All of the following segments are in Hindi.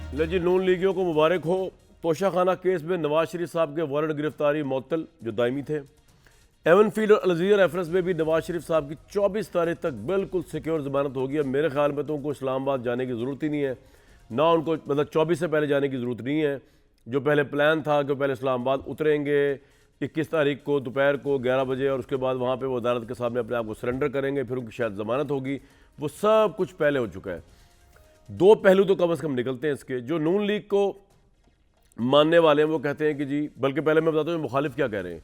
ले जी, नून लीगियों को मुबारक हो। तोशाखाना केस में नवाज शरीफ साहब के वारंट गिरफ्तारी मुअत्तल जो दायमी थे। एवन फील्ड और अलजीरा रेफरेंस में भी नवाज शरीफ साहब की 24 तारीख तक बिल्कुल सिक्योर ज़मानत होगी। अब मेरे ख्याल में तो उनको इस्लामाबाद जाने की ज़रूरत ही नहीं है, ना उनको मतलब 24 से पहले जाने की ज़रूरत नहीं है। जो पहले प्लान था कि पहले इस्लामाबाद उतरेंगे 21 तारीख को दोपहर को 11 बजे और उसके बाद वहाँ पर वो अदालत के सामने अपने आप को सरेंडर करेंगे, फिर उनकी शायद ज़मानत होगी। वो सब कुछ पहले हो चुका है। दो पहलू तो कम से कम निकलते हैं इसके। जो नून लीग को मानने वाले हैं वो कहते हैं कि जी, बल्कि पहले मैं बताता हूँ मुखालिफ क्या कह रहे हैं।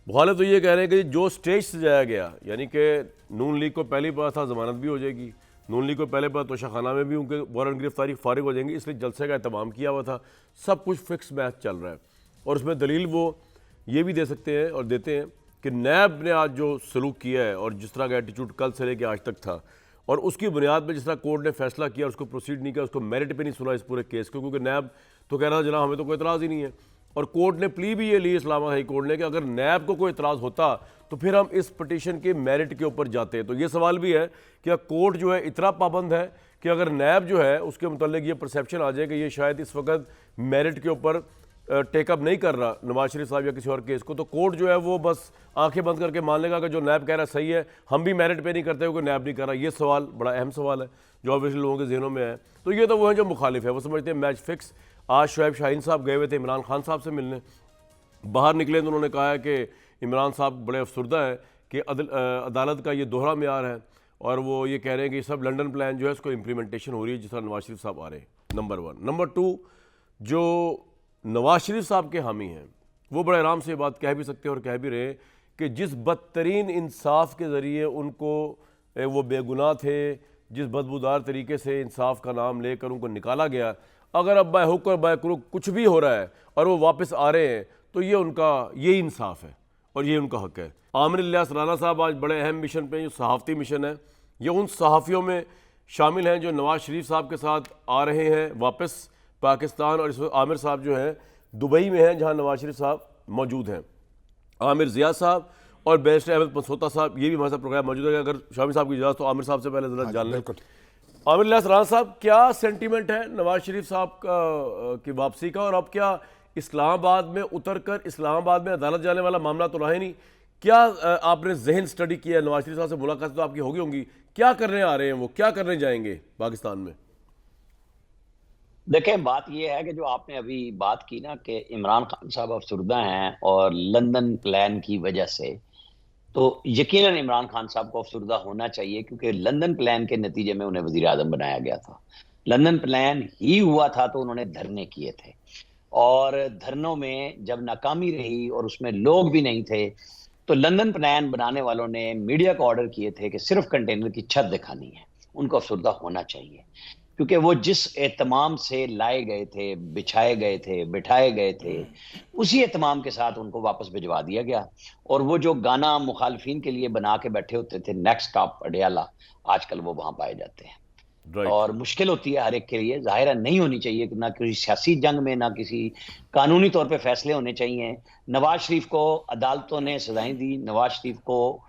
मुखालिफ तो ये कह रहे हैं कि जो स्टेज से जाया गया, यानी कि नून लीग को पहली पता था ज़मानत भी हो जाएगी, नून लीग को पहले पता तोशाखाना में भी उनके वारंट गिरफ्तारी फारिग हो जाएंगे, इसलिए जलसे का एहतमाम किया हुआ था। सब कुछ फिक्स मैच चल रहा है। और उसमें दलील वो ये भी दे सकते हैं और देते हैं कि नैब ने आज जो सलूक किया है और जिस तरह का एटीट्यूड कल से लेकर आज तक था, और उसकी बुनियाद पर जिस तरह कोर्ट ने फैसला किया उसको प्रोसीड नहीं किया, उसको मेरिट पे नहीं सुना इस पूरे केस को, क्योंकि नैब तो कह रहा था जनाब हमें तो कोई इतराज़ ही नहीं है। और कोर्ट ने प्ली भी ये ली इस्लामाबाद हाई कोर्ट ने कि अगर नैब को कोई इतराज़ होता तो फिर हम इस पटिशन के मेरिट के ऊपर जाते। तो ये सवाल भी है कि क्या कोर्ट जो है इतना पाबंद है कि अगर नैब जो है उसके मुतल्लिक ये परसेप्शन आ जाए कि ये शायद इस वक्त मेरिट के ऊपर टेकअप नहीं कर रहा नवाज शरीफ साहब या किसी और केस को, तो कोर्ट जो है वो बस आंखें बंद करके मान लेगा कि जो नैब कह रहा है सही है, हम भी मेरिट पे नहीं करते क्योंकि नैब नहीं कर रहा। ये सवाल बड़ा अहम सवाल है जो ऑब्वियसली लोगों के जहनों में है। तो ये तो वो है जो मुखालिफ है, वो समझते हैं मैच फिक्स। आज शुएब शाहीन साहब गए हुए थे इमरान खान साहब से मिलने, बाहर निकले तो उन्होंने कहा है कि इमरान साहब बड़े अफसरदा है कि अदालत का ये दोहरा म्यार है, और वो ये कह रहे हैं कि सब लंदन प्लान जो है उसको इम्प्लीमेंटेशन हो रही है जिस तरह नवाज शरीफ साहब आ रहे हैं। नंबर 1। नंबर 2, जो नवाज शरीफ साहब के हामी हैं वो बड़े आराम से बात कह भी सकते हैं और कह भी रहे कि जिस बदतरीन इंसाफ के ज़रिए उनको वो बेगुनाह थे, जिस बदबूदार तरीके से इंसाफ का नाम लेकर उनको निकाला गया, अगर अब बाय हुक और बाय क्रुक कुछ भी हो रहा है और वो वापस आ रहे हैं तो ये उनका ये इंसाफ है और ये उनका हक है। आमिर इलियास राना साहब आज बड़े अहम मिशन पे, जो सहाफ़ती मिशन है, ये उन सहाफ़ियों में शामिल हैं जो नवाज शरीफ साहब के साथ आ रहे हैं वापस पाकिस्तान, और इस वक्त आमिर साहब जो हैं दुबई में हैं जहां नवाज शरीफ साहब मौजूद हैं। आमिर जिया साहब और बैरिस्टर अहमद पनसोता साहब ये भी हमारे साथ प्रोग्राम मौजूद है। अगर शामी साहब की इजाज़त तो आमिर साहब से पहले ज़रा जान लें। आमिर इलियास राना साहब, क्या सेंटीमेंट है नवाज शरीफ साहब की वापसी का, और अब क्या इस्लामाबाद में उतर कर इस्लामाबाद में अदालत जाने वाला मामला तो रहा ही नहीं? क्या आपने जहन स्टडी किया है? नवाज शरीफ साहब से मुलाकात तो आपकी होगी, क्या करने आ रहे हैं वो, क्या करने जाएंगे पाकिस्तान में? देखें, बात यह है कि जो आपने अभी बात की ना कि इमरान खान साहब अफसरदा हैं और लंदन प्लान की वजह से, तो यकीनन इमरान खान साहब को अफसरदा होना चाहिए, क्योंकि लंदन प्लान के नतीजे में उन्हें वजीर आजम बनाया गया था। लंदन प्लान ही हुआ था तो उन्होंने धरने किए थे, और धरनों में जब नाकामी रही और उसमें लोग भी नहीं थे, तो लंदन प्लान बनाने वालों ने मीडिया को ऑर्डर किए थे कि सिर्फ कंटेनर की छत दिखानी है, उनको अफसरदा होना चाहिए। क्योंकि वो जिस एहतमाम से लाए गए थे, बिछाए गए थे, बिठाए गए थे, उसी एहतमाम के साथ उनको वापस भिजवा दिया गया। और वो जो गाना मुखालफिन के लिए बना के बैठे होते थे, नेक्स्ट स्टॉप अडयाला, आजकल वो वहां पाए जाते हैं। और मुश्किल होती है हर एक के लिए, जाहिर नहीं होनी चाहिए, ना किसी सियासी जंग में, ना किसी कानूनी तौर पे फैसले होने चाहिए। नवाज शरीफ को अदालतों ने सजाएं दी, नवाज शरीफ को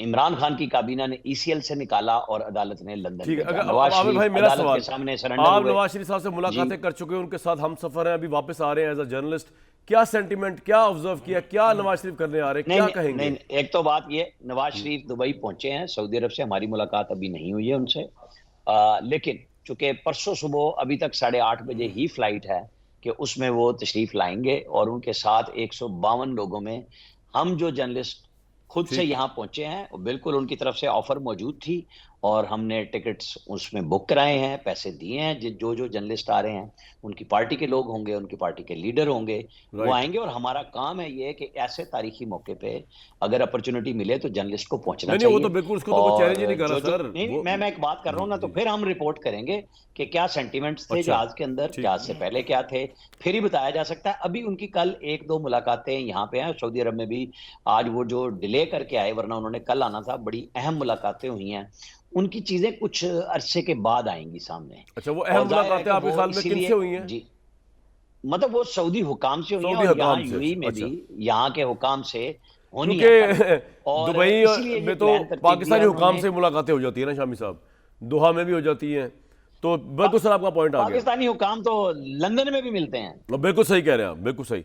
इमरान खान की काबीना ने ईसीएल से निकाला और अदालत ने लंदन ठीक है। भेजा। अगर नवाज आमिर शरीफ भाई, मेरा अदालत सवाल, के सामने सरेंडर आप हुए। नवाज शरीफ साहब से मुलाकातें कर चुके हैं, उनके साथ हम सफर हैं, अभी वापस आ रहे हैं एज अ जर्नलिस्ट, क्या सेंटीमेंट, क्या ऑब्जर्व किया, क्या नवाज शरीफ करने आ रहे हैं, क्या कहेंगे? नहीं, एक तो बात ये, नवाज शरीफ दुबई पहुंचे हैं सऊदी अरब से, हमारी मुलाकात अभी नहीं हुई है उनसे, लेकिन चूंकि परसों सुबह अभी तक 8:30 बजे ही फ्लाइट है कि उसमें वो तशरीफ लाएंगे, और उनके साथ 152 लोगों में हम जो जर्नलिस्ट खुद से यहाँ पहुंचे हैं, बिल्कुल उनकी तरफ से ऑफर मौजूद थी और हमने टिकट्स उसमें बुक कराए हैं, पैसे दिए हैं। जो जो जर्नलिस्ट आ रहे हैं उनकी पार्टी के लोग होंगे, उनकी पार्टी के लीडर होंगे, वो आएंगे। और हमारा काम है ये कि ऐसे तारीखी मौके पे अगर अपॉर्चुनिटी मिले तो जर्नलिस्ट को पहुंचना नहीं, चाहिए। वो तो बिल्कुल, उसको तो कोई चैलेंज ही नहीं कर रहा सर। नहीं, मैं एक बात कर रहा हूँ ना, तो फिर हम रिपोर्ट करेंगे कि क्या सेंटिमेंट्स थे जहाज के अंदर, जहाज से पहले क्या थे, फिर ही बताया जा सकता है। अभी उनकी कल 1-2 मुलाकातें यहाँ पे हैं, सऊदी अरब में भी आज वो जो डिले करके आए, वरना उन्होंने कल आना था, बड़ी अहम मुलाकातें हुई हैं। उनकी चीजें कुछ अरसे के बाद आएंगी सामने। अच्छा, वो अहम मुलाकातें आपके ख्याल में किनसे हुई हैं? जी, मतलब वो सऊदी हुकाम से हुई हैं, और यहाँ यूएई में भी यहाँ के हुकाम से होनी है। क्योंकि दुबई में तो पाकिस्तानी हुकाम से मुलाकातें हो जाती है ना शामी साहब, दोहा में भी हो जाती हैं, तो बिल्कुल सर आपका पॉइंट आ गया। पाकिस्तानी हुकाम तो लंदन में भी मिलते हैं। बिल्कुल सही कह रहे हैं आप, बिल्कुल सही।